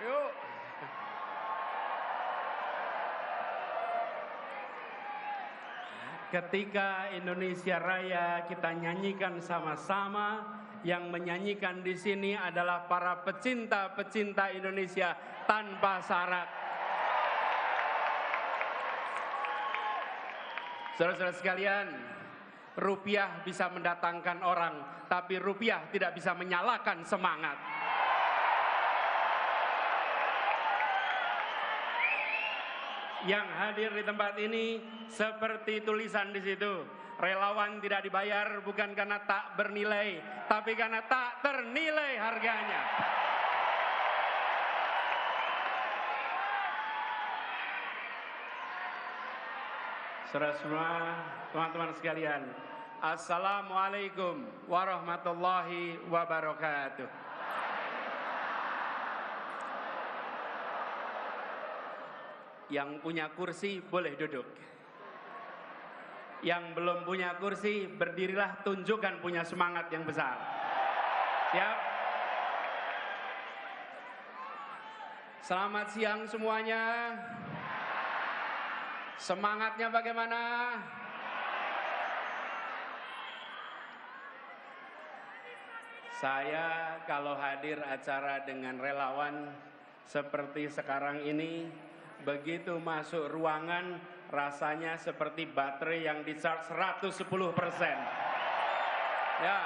Yuk. Ketika Indonesia Raya kita nyanyikan sama-sama, yang menyanyikan di sini adalah para pecinta-pecinta Indonesia tanpa syarat. Saudara-saudara sekalian, rupiah bisa mendatangkan orang, tapi rupiah tidak bisa menyalakan semangat. Yang hadir di tempat ini seperti tulisan di situ, relawan tidak dibayar bukan karena tak bernilai, tapi karena tak ternilai harganya. Saudara semua, teman-teman sekalian, Assalamualaikum warahmatullahi wabarakatuh. Yang punya kursi boleh duduk. Yang belum punya kursi, berdirilah, tunjukkan punya semangat yang besar. Siap? Selamat siang semuanya. Semangatnya bagaimana? Saya kalau hadir acara dengan relawan seperti sekarang ini, begitu masuk ruangan rasanya seperti baterai yang di-charge 110%. Ya,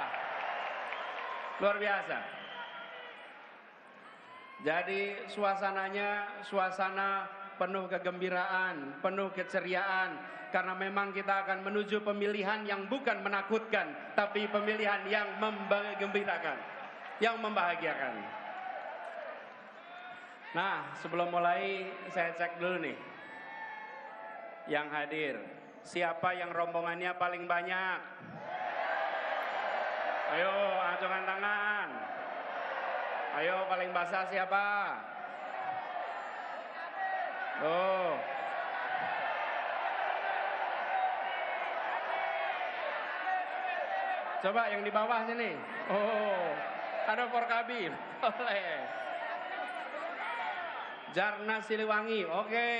luar biasa. Jadi suasananya suasana penuh kegembiraan, penuh keceriaan, karena memang kita akan menuju pemilihan yang bukan menakutkan, tapi pemilihan yang menggembirakan, yang membahagiakan. Nah, sebelum mulai saya cek dulu nih yang hadir. Siapa yang rombongannya paling banyak? Ayo, acungkan tangan. Ayo, paling basah siapa? Oh. Coba yang di bawah sini. Oh, ada Porkabi. Oleh. Jarna Siliwangi, oke.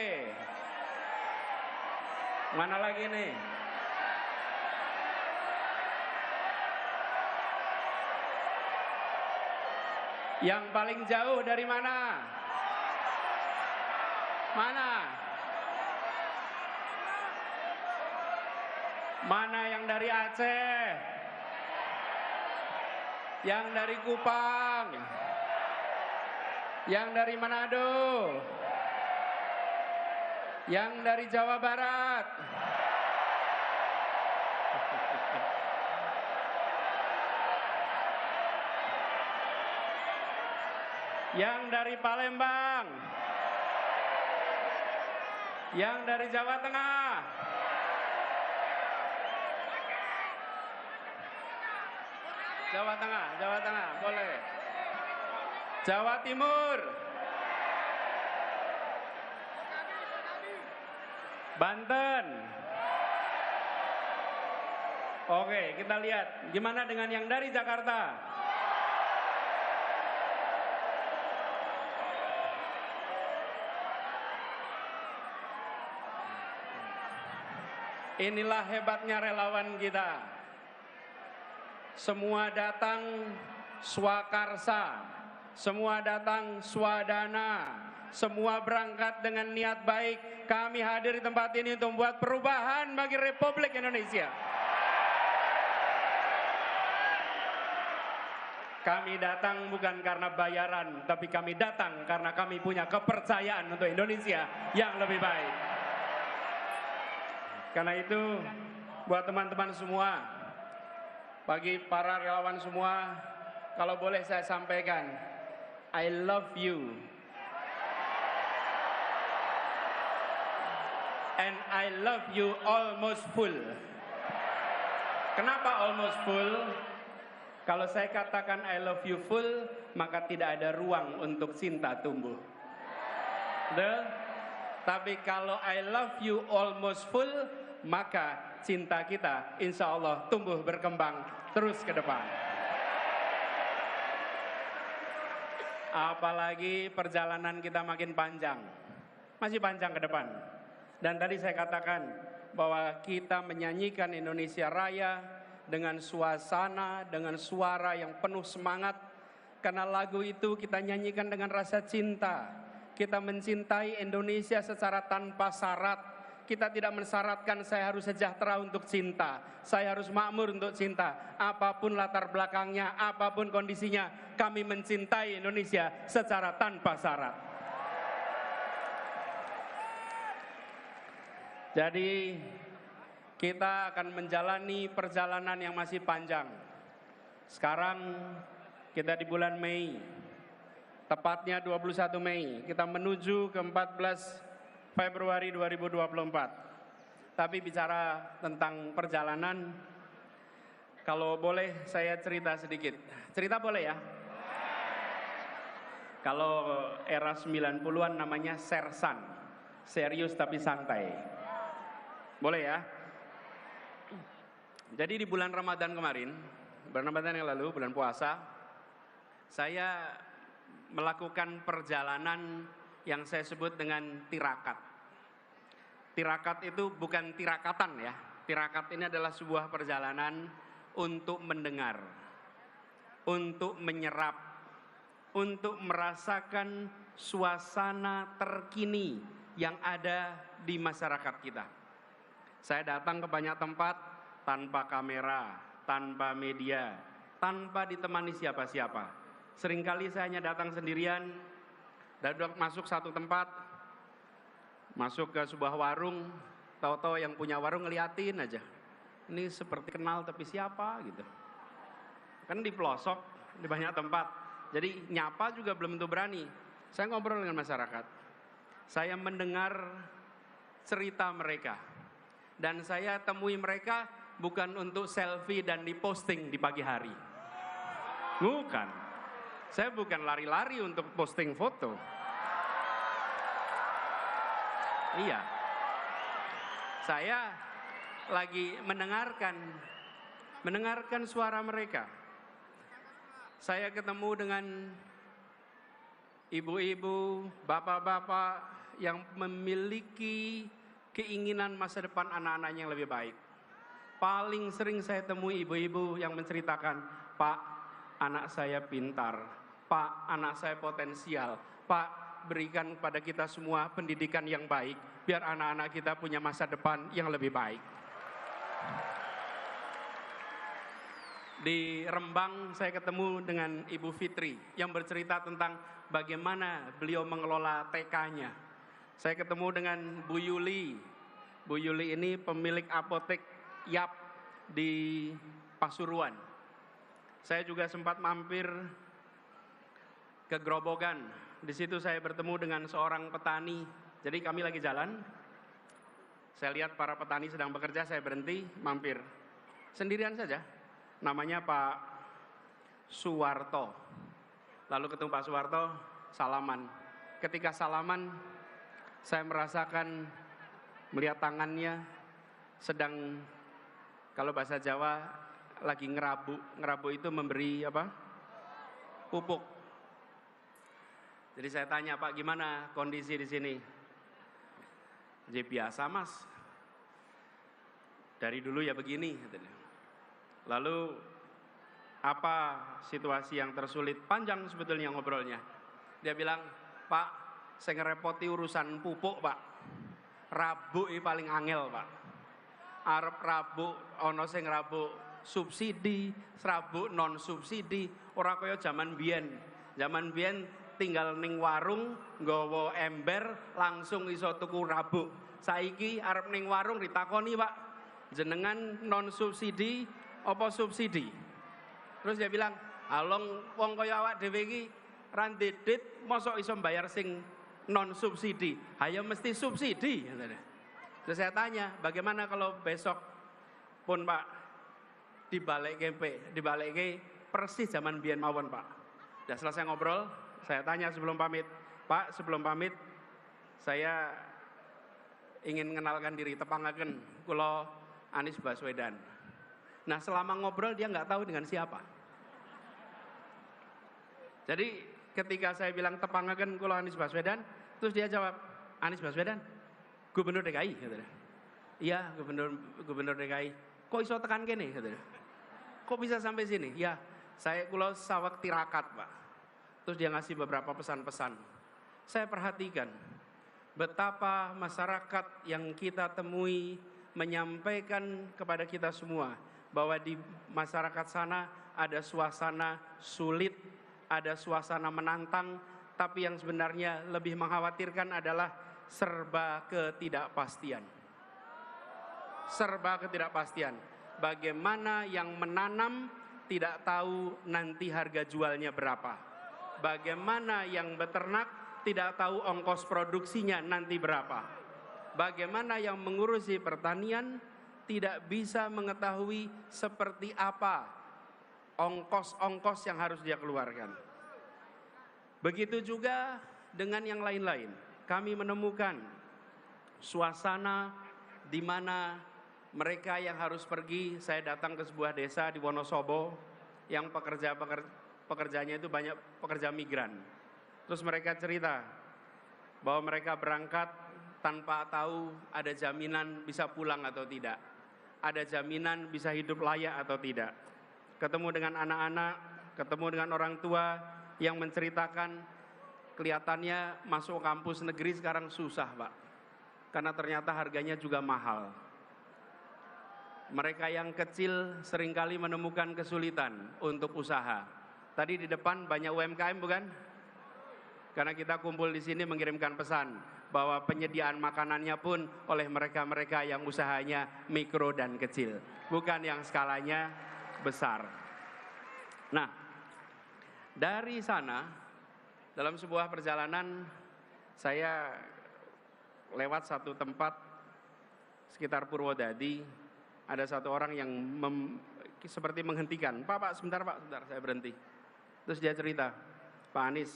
Mana lagi nih? Yang paling jauh dari mana? Mana? Mana yang dari Aceh? Yang dari Kupang? Yang dari Manado? Yang dari Jawa Barat? Yang dari Palembang? Yang dari Jawa Tengah? Jawa Tengah, boleh. Jawa Timur, Banten. Oke, kita lihat gimana dengan yang dari Jakarta. Inilah hebatnya relawan kita. Semua datang swakarsa, semua datang swadana, semua berangkat dengan niat baik. Kami hadir di tempat ini untuk membuat perubahan bagi Republik Indonesia. Kami datang bukan karena bayaran, tapi kami datang karena kami punya kepercayaan untuk Indonesia yang lebih baik. Karena itu, buat teman-teman semua, bagi para relawan semua, kalau boleh saya sampaikan, I love you. And I love you almost full. Kenapa almost full? Kalau saya katakan I love you full, maka tidak ada ruang untuk cinta tumbuh. Betul? Tapi kalau I love you almost full, maka cinta kita insya Allah tumbuh berkembang terus ke depan. Apalagi perjalanan kita makin panjang, masih panjang ke depan. Dan tadi saya katakan bahwa kita menyanyikan Indonesia Raya dengan suasana, dengan suara yang penuh semangat. Karena lagu itu kita nyanyikan dengan rasa cinta. Kita mencintai Indonesia secara tanpa syarat. Kita tidak mensyaratkan saya harus sejahtera untuk cinta, saya harus makmur untuk cinta. Apapun latar belakangnya, apapun kondisinya, kami mencintai Indonesia secara tanpa syarat. Jadi kita akan menjalani perjalanan yang masih panjang. Sekarang kita di bulan Mei, tepatnya 21 Mei, kita menuju ke 14 Februari 2024. Tapi bicara tentang perjalanan, kalau boleh saya cerita sedikit. Cerita boleh ya? Kalau era 90-an namanya sersan, serius tapi santai. Boleh ya? Jadi di bulan Ramadan kemarin, bulan Ramadan yang lalu, bulan puasa, saya melakukan perjalanan yang saya sebut dengan tirakat. Tirakat itu bukan tirakatan ya. Tirakat ini adalah sebuah perjalanan untuk mendengar, untuk menyerap, untuk merasakan suasana terkini yang ada di masyarakat kita. Saya datang ke banyak tempat tanpa kamera, tanpa media, tanpa ditemani siapa-siapa. Seringkali saya hanya datang sendirian, dan masuk satu tempat, masuk ke sebuah warung, tahu-tahu yang punya warung ngeliatin aja. Ini seperti kenal tapi siapa gitu. Kan di pelosok, di banyak tempat. Jadi nyapa juga belum tentu berani. Saya ngobrol dengan masyarakat. Saya mendengar cerita mereka. Dan saya temui mereka bukan untuk selfie dan diposting di pagi hari. Bukan. Saya bukan lari-lari untuk posting foto. Iya, saya lagi mendengarkan suara mereka. Saya ketemu dengan ibu-ibu, bapak-bapak yang memiliki keinginan masa depan anak-anaknya yang lebih baik. Paling sering saya temui ibu-ibu yang menceritakan, Pak, anak saya pintar, Pak, anak saya potensial, Pak, berikan kepada kita semua pendidikan yang baik, biar anak-anak kita punya masa depan yang lebih baik. Di Rembang saya ketemu dengan Ibu Fitri yang bercerita tentang bagaimana beliau mengelola TK-nya. Saya ketemu dengan Bu Yuli. Bu Yuli ini pemilik apotek Yap di Pasuruan. Saya juga sempat mampir ke Grobogan. Di situ saya bertemu dengan seorang petani. Jadi kami lagi jalan, saya lihat para petani sedang bekerja, saya berhenti, mampir. Sendirian saja, namanya Pak Suwarto. Lalu ketemu Pak Suwarto, salaman. Ketika salaman, saya merasakan, melihat tangannya sedang, kalau bahasa Jawa, lagi ngerabu. Ngerabu itu memberi apa? Pupuk. Jadi saya tanya, Pak, gimana kondisi di sini? Jadi biasa, Mas. Dari dulu ya begini. Lalu apa situasi yang tersulit? Panjang sebetulnya ngobrolnya. Dia bilang, Pak, saya ngerepoti urusan pupuk, Pak. Rabuk ini paling angel, Pak. Arep rabuk, ono sing rabuk subsidi, rabuk non subsidi. Ora kaya zaman biyen. Zaman biyen tinggal ning warung, nggawa ember, langsung iso tuku rabuk. Saiki arep ning warung ditakoni, Pak, jenengan non subsidi apa subsidi? Terus dia bilang, along wong kaya awak dhewe iki ra ndedit mosok iso bayar sing non subsidi. Hayo mesti subsidi. Terus saya tanya, bagaimana kalau besok pun, Pak, dibalikke persis zaman biyen mawon, Pak. Udah selesai ngobrol, saya tanya sebelum pamit, Pak, sebelum pamit saya ingin mengenalkan diri, tepangaken kula Anies Baswedan. Nah, selama ngobrol dia nggak tahu dengan siapa. Jadi ketika saya bilang tepangaken kula Anies Baswedan, terus dia jawab, Anies Baswedan, Gubernur DKI, gitu. Iya, Gubernur DKI. Kok iso tekan kene, gitu. Kok bisa sampai sini? Ya, kula saweg tirakat, Pak. Terus dia ngasih beberapa pesan-pesan. Saya perhatikan betapa masyarakat yang kita temui menyampaikan kepada kita semua bahwa di masyarakat sana ada suasana sulit, ada suasana menantang, tapi yang sebenarnya lebih mengkhawatirkan adalah serba ketidakpastian. Serba ketidakpastian. Bagaimana yang menanam tidak tahu nanti harga jualnya berapa. Bagaimana yang beternak tidak tahu ongkos produksinya nanti berapa. Bagaimana yang mengurusi pertanian tidak bisa mengetahui seperti apa ongkos-ongkos yang harus dia keluarkan. Begitu juga dengan yang lain-lain. Kami menemukan suasana di mana mereka yang harus pergi, saya datang ke sebuah desa di Wonosobo yang pekerjanya itu banyak pekerja migran. Terus mereka cerita bahwa mereka berangkat tanpa tahu ada jaminan bisa pulang atau tidak. Ada jaminan bisa hidup layak atau tidak. Ketemu dengan anak-anak, ketemu dengan orang tua yang menceritakan kelihatannya masuk kampus negeri sekarang susah, Pak. Karena ternyata harganya juga mahal. Mereka yang kecil seringkali menemukan kesulitan untuk usaha. Tadi di depan banyak UMKM bukan? Karena kita kumpul di sini mengirimkan pesan bahwa penyediaan makanannya pun oleh mereka-mereka yang usahanya mikro dan kecil, bukan yang skalanya besar. Nah, dari sana dalam sebuah perjalanan saya lewat satu tempat sekitar Purwodadi, ada satu orang yang seperti menghentikan, Pak, sebentar Pak, sebentar, saya berhenti. Terus dia cerita, Pak Anies,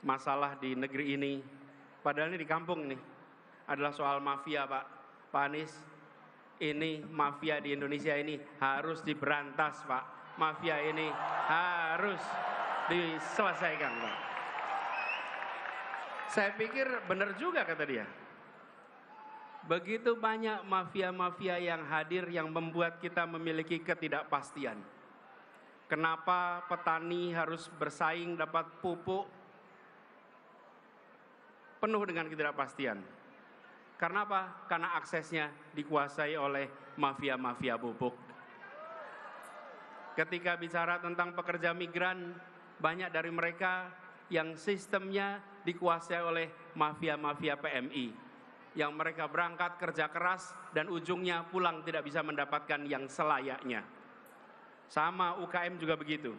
masalah di negeri ini, padahal ini di kampung nih, adalah soal mafia, Pak. Pak Anies, ini mafia di Indonesia ini harus diberantas, Pak. Mafia ini harus diselesaikan, Pak. Saya pikir benar juga kata dia. Begitu banyak mafia-mafia yang hadir yang membuat kita memiliki ketidakpastian. Kenapa petani harus bersaing dapat pupuk penuh dengan ketidakpastian? Karena apa? Karena aksesnya dikuasai oleh mafia-mafia pupuk. Ketika bicara tentang pekerja migran, banyak dari mereka yang sistemnya dikuasai oleh mafia-mafia PMI. Yang mereka berangkat kerja keras dan ujungnya pulang tidak bisa mendapatkan yang selayaknya. Sama UKM juga begitu.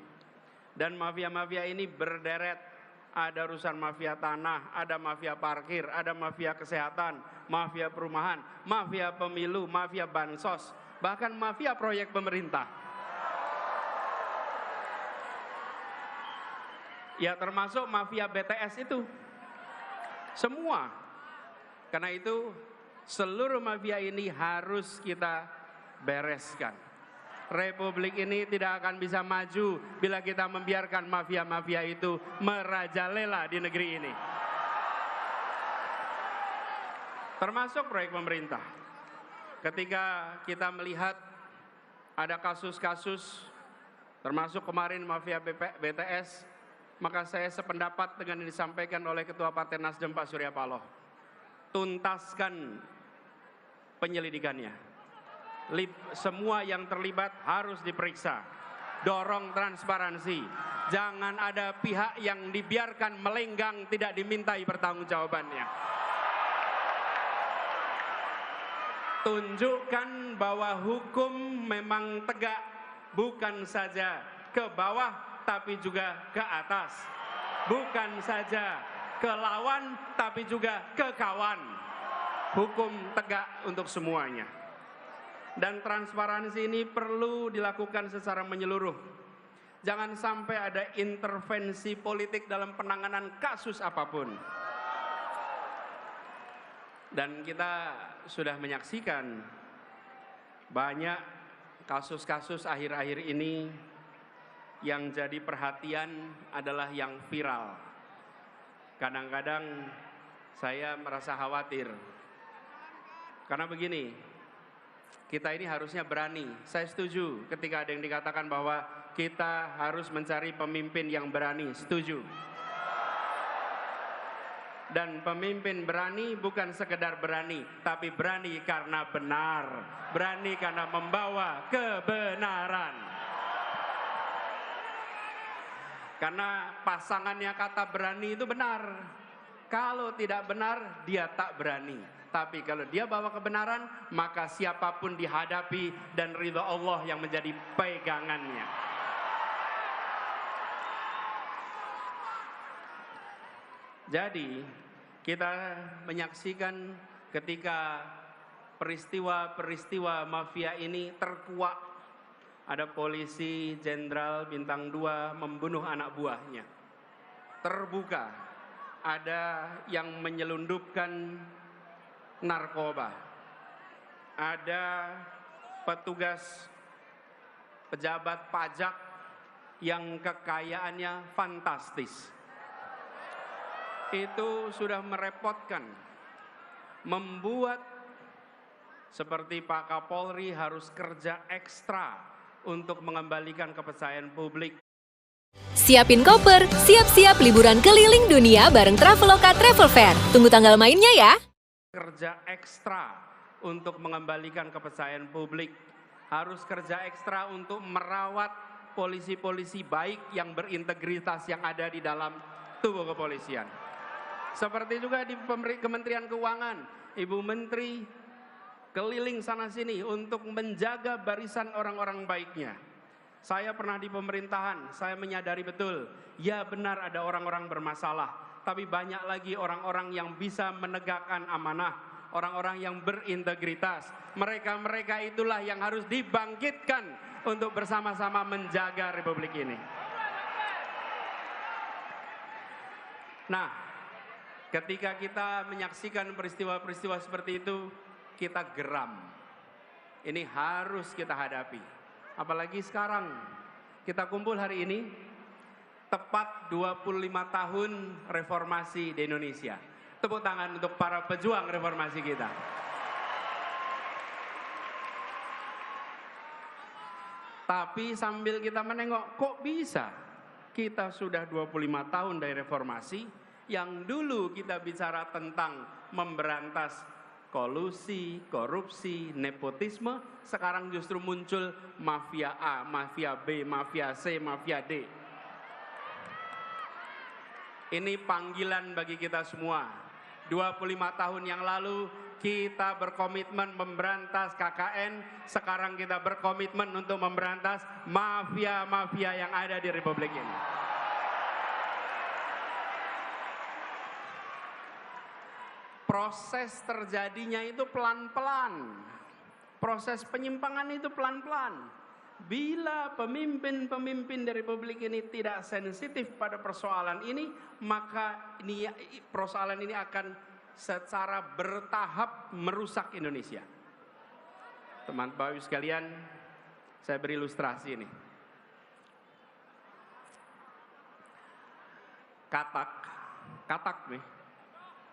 Dan mafia-mafia ini berderet. Ada urusan mafia tanah, ada mafia parkir, ada mafia kesehatan, mafia perumahan, mafia pemilu, mafia bansos, bahkan mafia proyek pemerintah. Ya termasuk mafia BTS itu. Semua. Karena itu seluruh mafia ini harus kita bereskan. Republik ini tidak akan bisa maju bila kita membiarkan mafia-mafia itu merajalela di negeri ini. Termasuk proyek pemerintah. Ketika kita melihat ada kasus-kasus, termasuk kemarin mafia BTS, maka saya sependapat dengan yang disampaikan oleh Ketua Partai Nasdem Pak Surya Paloh. Tuntaskan penyelidikannya. Semua yang terlibat harus diperiksa. Dorong transparansi. Jangan ada pihak yang dibiarkan melenggang tidak dimintai pertanggungjawabannya. Tunjukkan bahwa hukum memang tegak, bukan saja ke bawah tapi juga ke atas. Bukan saja ke lawan tapi juga ke kawan. Hukum tegak untuk semuanya. Dan transparansi ini perlu dilakukan secara menyeluruh. Jangan sampai ada intervensi politik dalam penanganan kasus apapun. Dan kita sudah menyaksikan banyak kasus-kasus akhir-akhir ini yang jadi perhatian adalah yang viral. Kadang-kadang saya merasa khawatir. Karena begini, kita ini harusnya berani. Saya setuju ketika ada yang dikatakan bahwa kita harus mencari pemimpin yang berani. Setuju. Dan pemimpin berani bukan sekedar berani, tapi berani karena benar. Berani karena membawa kebenaran. Karena pasangannya kata berani itu benar. Kalau tidak benar, dia tak berani. Tapi kalau dia bawa kebenaran, maka siapapun dihadapi dan ridha Allah yang menjadi pegangannya. Jadi, kita menyaksikan ketika peristiwa-peristiwa mafia ini terkuak. Ada polisi jenderal bintang 2 membunuh anak buahnya. Terbuka. Ada yang menyelundupkan narkoba. Ada petugas pejabat pajak yang kekayaannya fantastis. Itu sudah merepotkan, membuat seperti Pak Kapolri harus kerja ekstra untuk mengembalikan kepercayaan publik. Siapin koper, siap-siap liburan keliling dunia bareng Traveloka Travel Fair. Tunggu tanggal mainnya ya. Kerja ekstra untuk mengembalikan kepercayaan publik. Harus kerja ekstra untuk merawat polisi-polisi baik yang berintegritas yang ada di dalam tubuh kepolisian. Seperti juga di Kementerian Keuangan, Ibu Menteri keliling sana sini untuk menjaga barisan orang-orang baiknya. Saya pernah di pemerintahan, saya menyadari betul, ya benar ada orang-orang bermasalah, tapi banyak lagi orang-orang yang bisa menegakkan amanah, orang-orang yang berintegritas. Mereka-mereka itulah yang harus dibangkitkan untuk bersama-sama menjaga Republik ini. Nah, ketika kita menyaksikan peristiwa-peristiwa seperti itu, kita geram. Ini harus kita hadapi. Apalagi sekarang, kita kumpul hari ini, tepat 25 tahun reformasi di Indonesia. Tepuk tangan untuk para pejuang reformasi kita. Tapi sambil kita menengok, kok bisa? Kita sudah 25 tahun dari reformasi, yang dulu kita bicara tentang memberantas kolusi, korupsi, nepotisme, sekarang justru muncul mafia A, mafia B, mafia C, mafia D. Ini panggilan bagi kita semua. 25 tahun yang lalu kita berkomitmen memberantas KKN, sekarang kita berkomitmen untuk memberantas mafia-mafia yang ada di Republik ini. Proses terjadinya itu pelan-pelan. Proses penyimpangan itu pelan-pelan. Bila pemimpin-pemimpin dari Republik ini tidak sensitif pada persoalan ini, maka persoalan ini akan secara bertahap merusak Indonesia. Teman-teman sekalian, saya beri ilustrasi ini. Katak nih.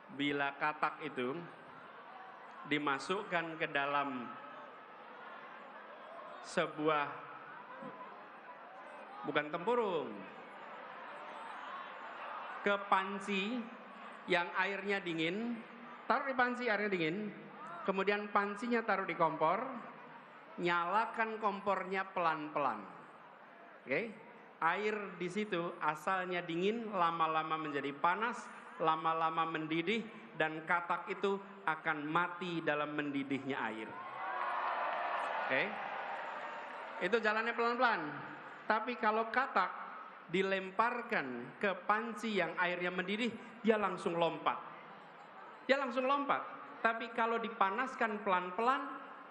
Bila katak itu dimasukkan ke dalam sebuah, bukan tempurung, ke panci yang airnya dingin, taruh di panci airnya dingin, kemudian pancinya taruh di kompor, nyalakan kompornya pelan-pelan. Oke? Air di situ asalnya dingin, lama-lama menjadi panas, lama-lama mendidih, dan katak itu akan mati dalam mendidihnya air. Oke? Itu jalannya pelan-pelan. Tapi kalau katak dilemparkan ke panci yang airnya mendidih, dia langsung lompat. Dia langsung lompat. Tapi kalau dipanaskan pelan-pelan,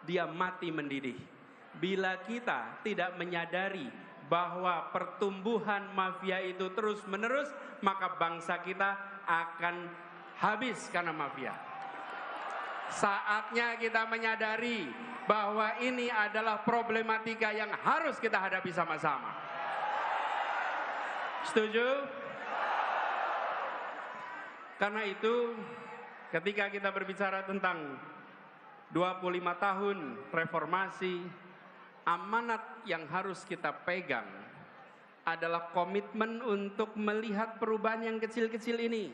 dia mati mendidih. Bila kita tidak menyadari bahwa pertumbuhan mafia itu terus-menerus, maka bangsa kita akan habis karena mafia. Saatnya kita menyadari bahwa ini adalah problematika yang harus kita hadapi sama-sama. Setuju? Karena itu, ketika kita berbicara tentang 25 tahun reformasi, amanat yang harus kita pegang adalah komitmen untuk melihat perubahan yang kecil-kecil ini.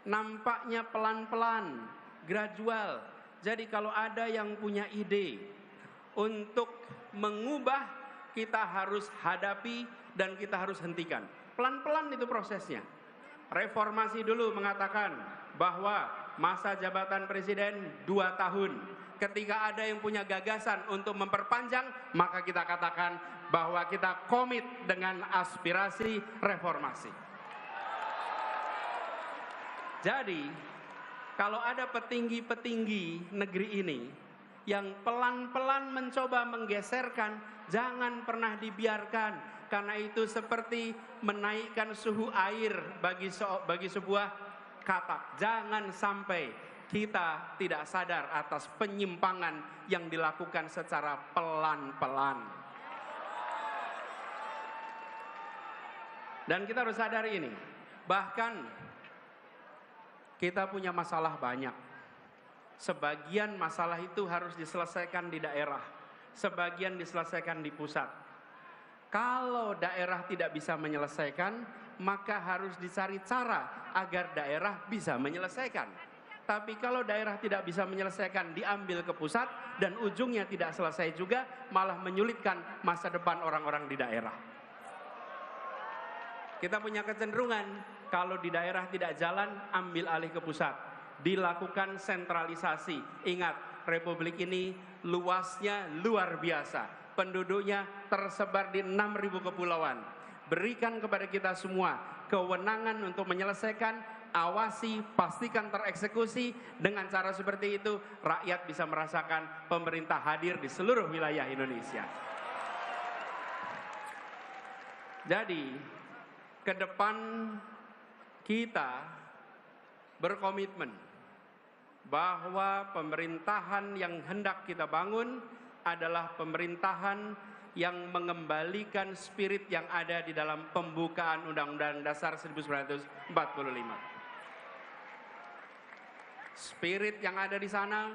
Nampaknya pelan-pelan, gradual. Jadi kalau ada yang punya ide untuk mengubah, kita harus hadapi dan kita harus hentikan. Pelan-pelan itu prosesnya. Reformasi dulu mengatakan bahwa masa jabatan presiden 2 tahun. Ketika ada yang punya gagasan untuk memperpanjang, maka kita katakan bahwa kita komit dengan aspirasi reformasi. Jadi, kalau ada petinggi-petinggi negeri ini yang pelan-pelan mencoba menggeserkan, jangan pernah dibiarkan. Karena itu seperti menaikkan suhu air bagi sebuah katak. Jangan sampai kita tidak sadar atas penyimpangan yang dilakukan secara pelan-pelan. Dan kita harus sadari ini. Bahkan kita punya masalah banyak. Sebagian masalah itu harus diselesaikan di daerah. Sebagian diselesaikan di pusat. Kalau daerah tidak bisa menyelesaikan, maka harus dicari cara agar daerah bisa menyelesaikan. Tapi kalau daerah tidak bisa menyelesaikan, diambil ke pusat dan ujungnya tidak selesai juga, malah menyulitkan masa depan orang-orang di daerah. Kita punya kecenderungan, kalau di daerah tidak jalan, ambil alih ke pusat. Dilakukan sentralisasi. Ingat, Republik ini luasnya luar biasa. Penduduknya tersebar di 6.000 kepulauan. Berikan kepada kita semua kewenangan untuk menyelesaikan, awasi, pastikan tereksekusi. Dengan cara seperti itu, rakyat bisa merasakan pemerintah hadir di seluruh wilayah Indonesia. Jadi, ke depan kita berkomitmen bahwa pemerintahan yang hendak kita bangun adalah pemerintahan yang mengembalikan spirit yang ada di dalam pembukaan Undang-Undang Dasar 1945. Spirit yang ada di sana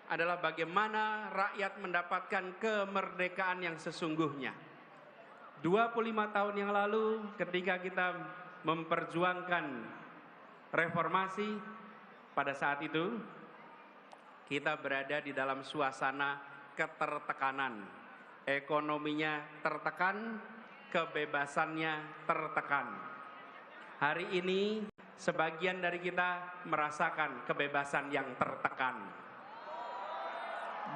adalah bagaimana rakyat mendapatkan kemerdekaan yang sesungguhnya. 25 tahun yang lalu ketika kita memperjuangkan reformasi, pada saat itu kita berada di dalam suasana ketertekanan. Ekonominya tertekan, kebebasannya tertekan. Hari ini sebagian dari kita merasakan kebebasan yang tertekan.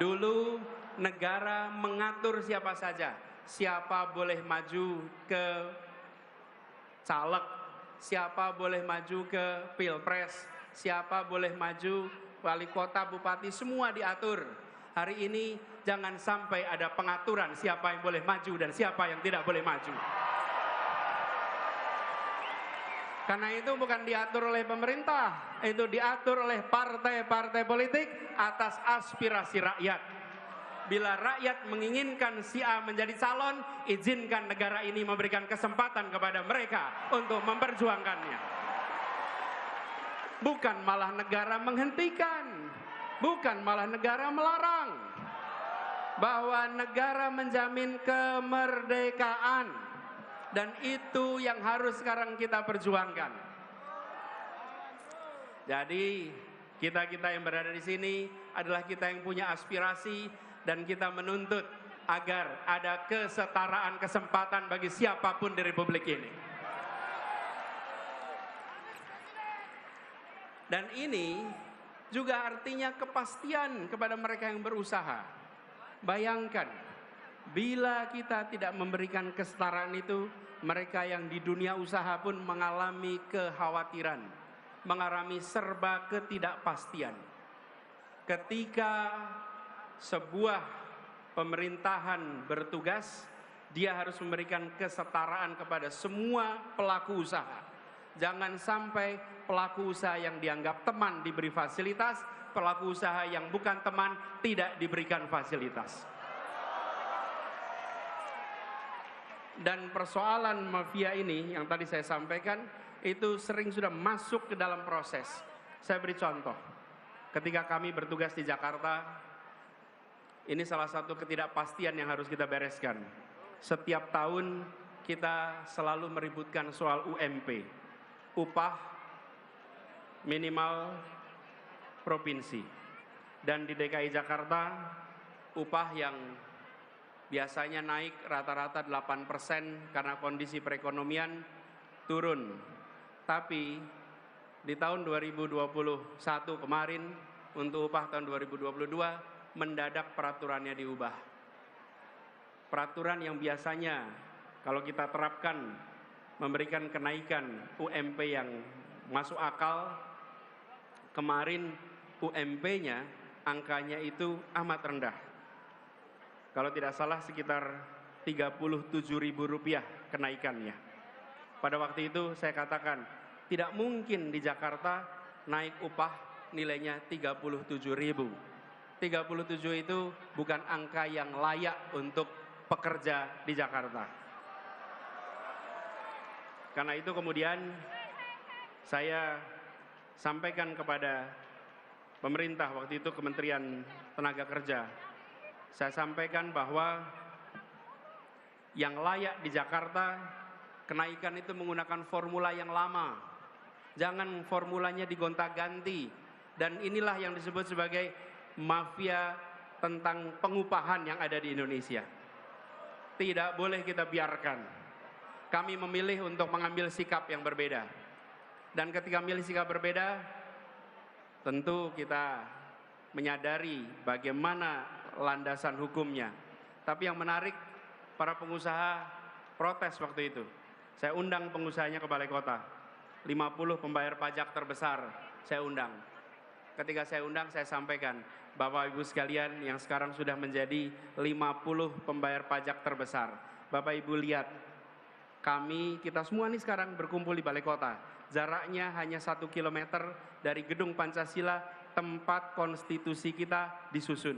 Dulu negara mengatur siapa saja, siapa boleh maju ke caleg, siapa boleh maju ke pilpres, siapa boleh maju wali kota, bupati, semua diatur. Hari ini jangan sampai ada pengaturan siapa yang boleh maju dan siapa yang tidak boleh maju. Karena itu bukan diatur oleh pemerintah, itu diatur oleh partai-partai politik atas aspirasi rakyat. Bila rakyat menginginkan si A menjadi calon, izinkan negara ini memberikan kesempatan kepada mereka untuk memperjuangkannya. Bukan malah negara menghentikan, bukan malah negara melarang. Bahwa negara menjamin kemerdekaan, dan itu yang harus sekarang kita perjuangkan. Jadi kita yang berada di sini adalah kita yang punya aspirasi, dan kita menuntut agar ada kesetaraan kesempatan bagi siapapun di Republik ini. Dan ini juga artinya kepastian kepada mereka yang berusaha. Bayangkan, bila kita tidak memberikan kesetaraan itu, mereka yang di dunia usaha pun mengalami kekhawatiran, mengalami serba ketidakpastian. Ketika sebuah pemerintahan bertugas, dia harus memberikan kesetaraan kepada semua pelaku usaha. Jangan sampai pelaku usaha yang dianggap teman diberi fasilitas, pelaku usaha yang bukan teman tidak diberikan fasilitas. Dan persoalan mafia ini yang tadi saya sampaikan itu sering sudah masuk ke dalam proses. Saya beri contoh. Ketika kami bertugas di Jakarta, ini salah satu ketidakpastian yang harus kita bereskan. Setiap tahun kita selalu meributkan soal UMP, upah minimal provinsi. Dan di DKI Jakarta, upah yang biasanya naik rata-rata 8% karena kondisi perekonomian turun. Tapi di tahun 2021 kemarin untuk upah tahun 2022 mendadak peraturannya diubah. Peraturan yang biasanya kalau kita terapkan memberikan kenaikan UMP yang masuk akal, kemarin UMP-nya angkanya itu amat rendah. Kalau tidak salah sekitar Rp37.000 kenaikannya. Pada waktu itu saya katakan, tidak mungkin di Jakarta naik upah nilainya 37.000. 37 itu bukan angka yang layak untuk pekerja di Jakarta. Karena itu kemudian saya sampaikan kepada pemerintah waktu itu Kementerian Tenaga Kerja. Saya sampaikan bahwa yang layak di Jakarta kenaikan itu menggunakan formula yang lama. Jangan formulanya digonta-ganti. Dan inilah yang disebut sebagai mafia tentang pengupahan yang ada di Indonesia. Tidak boleh kita biarkan. Kami memilih untuk mengambil sikap yang berbeda. Dan ketika memilih sikap berbeda, tentu kita menyadari bagaimana landasan hukumnya. Tapi yang menarik, para pengusaha protes waktu itu. Saya undang pengusahanya ke Balai Kota. 50 pembayar pajak terbesar saya undang. Ketika saya undang, saya sampaikan, Bapak Ibu sekalian yang sekarang sudah menjadi 50 pembayar pajak terbesar. Bapak Ibu lihat, kita semua ini sekarang berkumpul di Balai Kota. Jaraknya hanya 1 kilometer dari Gedung Pancasila, tempat konstitusi kita disusun.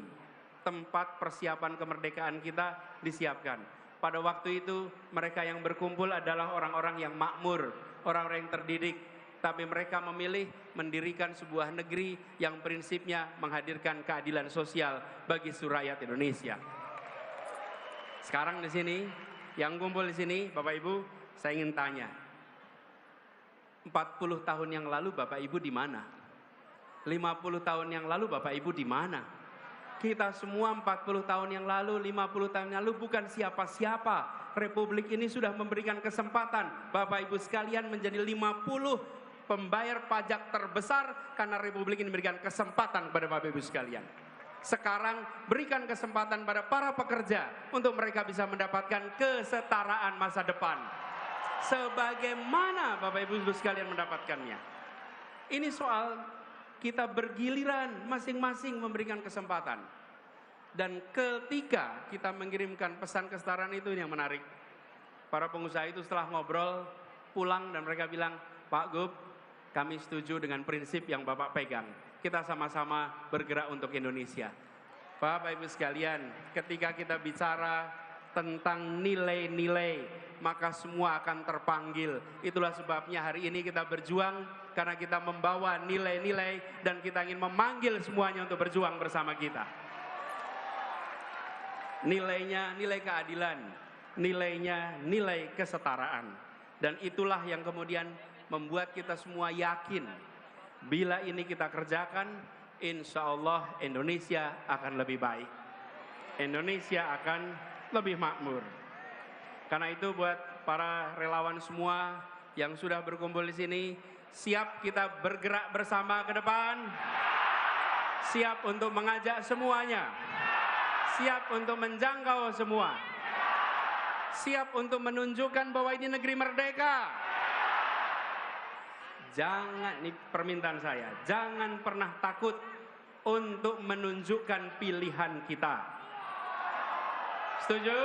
Tempat persiapan kemerdekaan kita disiapkan. Pada waktu itu mereka yang berkumpul adalah orang-orang yang makmur, orang-orang yang terdidik. Tapi mereka memilih mendirikan sebuah negeri yang prinsipnya menghadirkan keadilan sosial bagi seluruh rakyat Indonesia. Sekarang di sini, yang kumpul di sini, Bapak Ibu, saya ingin tanya. 40 tahun yang lalu Bapak Ibu di mana? 50 tahun yang lalu Bapak Ibu di mana? Kita semua 40 tahun yang lalu, 50 tahun yang lalu bukan siapa-siapa. Republik ini sudah memberikan kesempatan Bapak Ibu sekalian menjadi 50 pembayar pajak terbesar karena Republik ini memberikan kesempatan kepada Bapak Ibu sekalian. Sekarang berikan kesempatan pada para pekerja untuk mereka bisa mendapatkan kesetaraan masa depan. Sebagaimana Bapak Ibu sekalian mendapatkannya. Ini soal kita bergiliran masing-masing memberikan kesempatan. Dan ketika kita mengirimkan pesan kesetaraan itu yang menarik. Para pengusaha itu setelah ngobrol pulang dan mereka bilang, Pak Gub, kami setuju dengan prinsip yang Bapak pegang. Kita sama-sama bergerak untuk Indonesia. Bapak Ibu sekalian, ketika kita bicara tentang nilai-nilai, maka semua akan terpanggil. Itulah sebabnya hari ini kita berjuang karena kita membawa nilai-nilai dan kita ingin memanggil semuanya untuk berjuang bersama kita. Nilainya nilai keadilan, nilainya nilai kesetaraan. Dan itulah yang kemudian membuat kita semua yakin bila ini kita kerjakan, insya Allah Indonesia akan lebih baik. Indonesia akan lebih makmur. Karena itu buat para relawan semua yang sudah berkumpul di sini, siap kita bergerak bersama ke depan? Siap untuk mengajak semuanya? Siap untuk menjangkau semua? Siap untuk menunjukkan bahwa ini negeri merdeka? Jangan, ini permintaan saya, jangan pernah takut untuk menunjukkan pilihan kita. Setuju?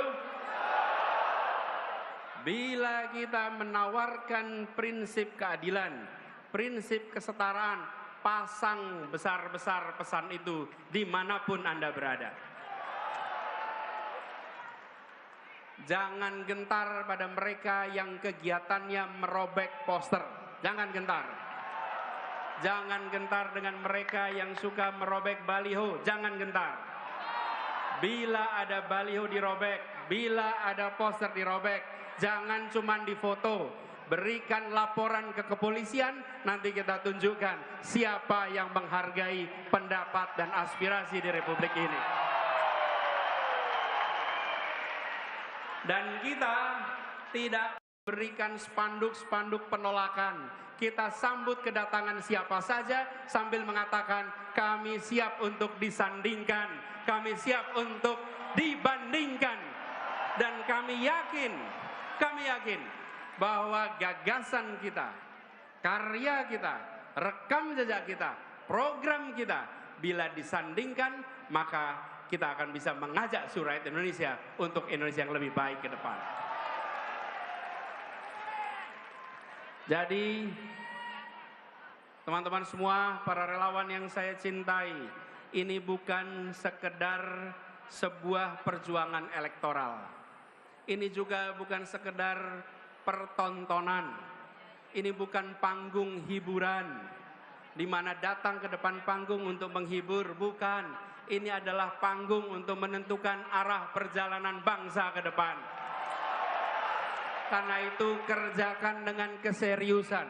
Bila kita menawarkan prinsip keadilan, prinsip kesetaraan, pasang besar-besar pesan itu dimanapun Anda berada. Jangan gentar pada mereka yang kegiatannya merobek poster. Jangan gentar. Jangan gentar dengan mereka yang suka merobek baliho. Jangan gentar. Bila ada baliho dirobek, bila ada poster dirobek, jangan cuma difoto. Berikan laporan ke kepolisian, nanti kita tunjukkan siapa yang menghargai pendapat dan aspirasi di Republik ini. Dan kita tidak berikan spanduk-spanduk penolakan. Kita sambut kedatangan siapa saja sambil mengatakan kami siap untuk disandingkan, kami siap untuk dibandingkan. Dan kami yakin bahwa gagasan kita, karya kita, rekam jejak kita, program kita, bila disandingkan, maka kita akan bisa mengajak rakyat Indonesia untuk Indonesia yang lebih baik ke depan. Jadi, teman-teman semua, para relawan yang saya cintai, ini bukan sekedar sebuah perjuangan elektoral. Ini juga bukan sekedar pertontonan. Ini bukan panggung hiburan, di mana datang ke depan panggung untuk menghibur, bukan. Ini adalah panggung untuk menentukan arah perjalanan bangsa ke depan. Karena itu kerjakan dengan keseriusan,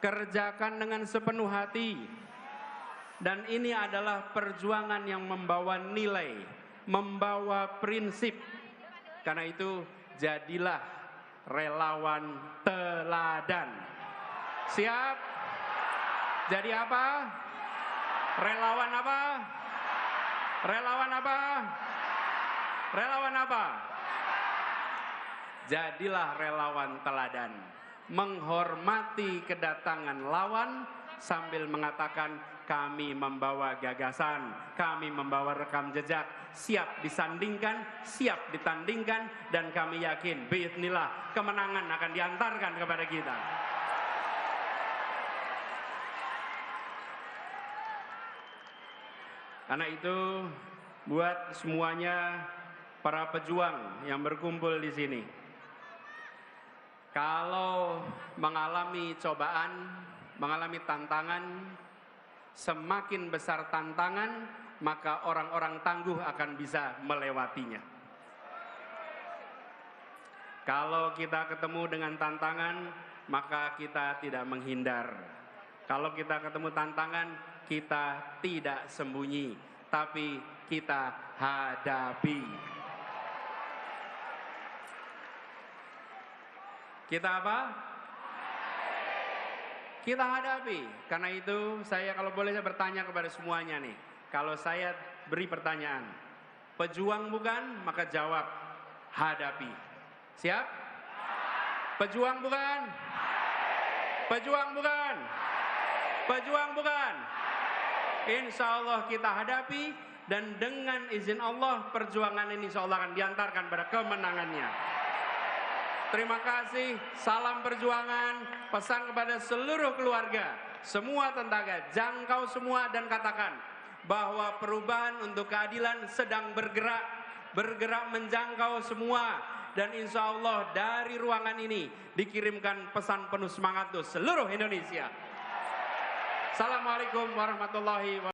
kerjakan dengan sepenuh hati. Dan ini adalah perjuangan yang membawa nilai, membawa prinsip. Karena itu jadilah relawan teladan. Siap? Jadi apa? Relawan apa? Relawan apa? Relawan apa? Jadilah relawan teladan. Menghormati kedatangan lawan sambil mengatakan kami membawa gagasan, kami membawa rekam jejak, siap disandingkan, siap ditandingkan, dan kami yakin biidznillah kemenangan akan diantarkan kepada kita. Karena itu, buat semuanya para pejuang yang berkumpul di sini, kalau mengalami cobaan, mengalami tantangan, semakin besar tantangan, maka orang-orang tangguh akan bisa melewatinya. Kalau kita ketemu dengan tantangan, maka kita tidak menghindar. Kalau kita ketemu tantangan, kita tidak sembunyi, tapi kita hadapi. Kita apa? Kita hadapi. Karena itu saya kalau boleh saya bertanya kepada semuanya nih. Kalau saya beri pertanyaan, pejuang bukan? Maka jawab, hadapi. Siap? Pejuang bukan? Pejuang bukan? Pejuang bukan? Insya Allah kita hadapi, dan dengan izin Allah perjuangan ini insya Allah akan diantarkan pada kemenangannya. Terima kasih, salam perjuangan, pesan kepada seluruh keluarga, semua tentara, jangkau semua dan katakan bahwa perubahan untuk keadilan sedang bergerak menjangkau semua, dan insya Allah dari ruangan ini dikirimkan pesan penuh semangat untuk seluruh Indonesia. Assalamualaikum warahmatullahi wabarakatuh.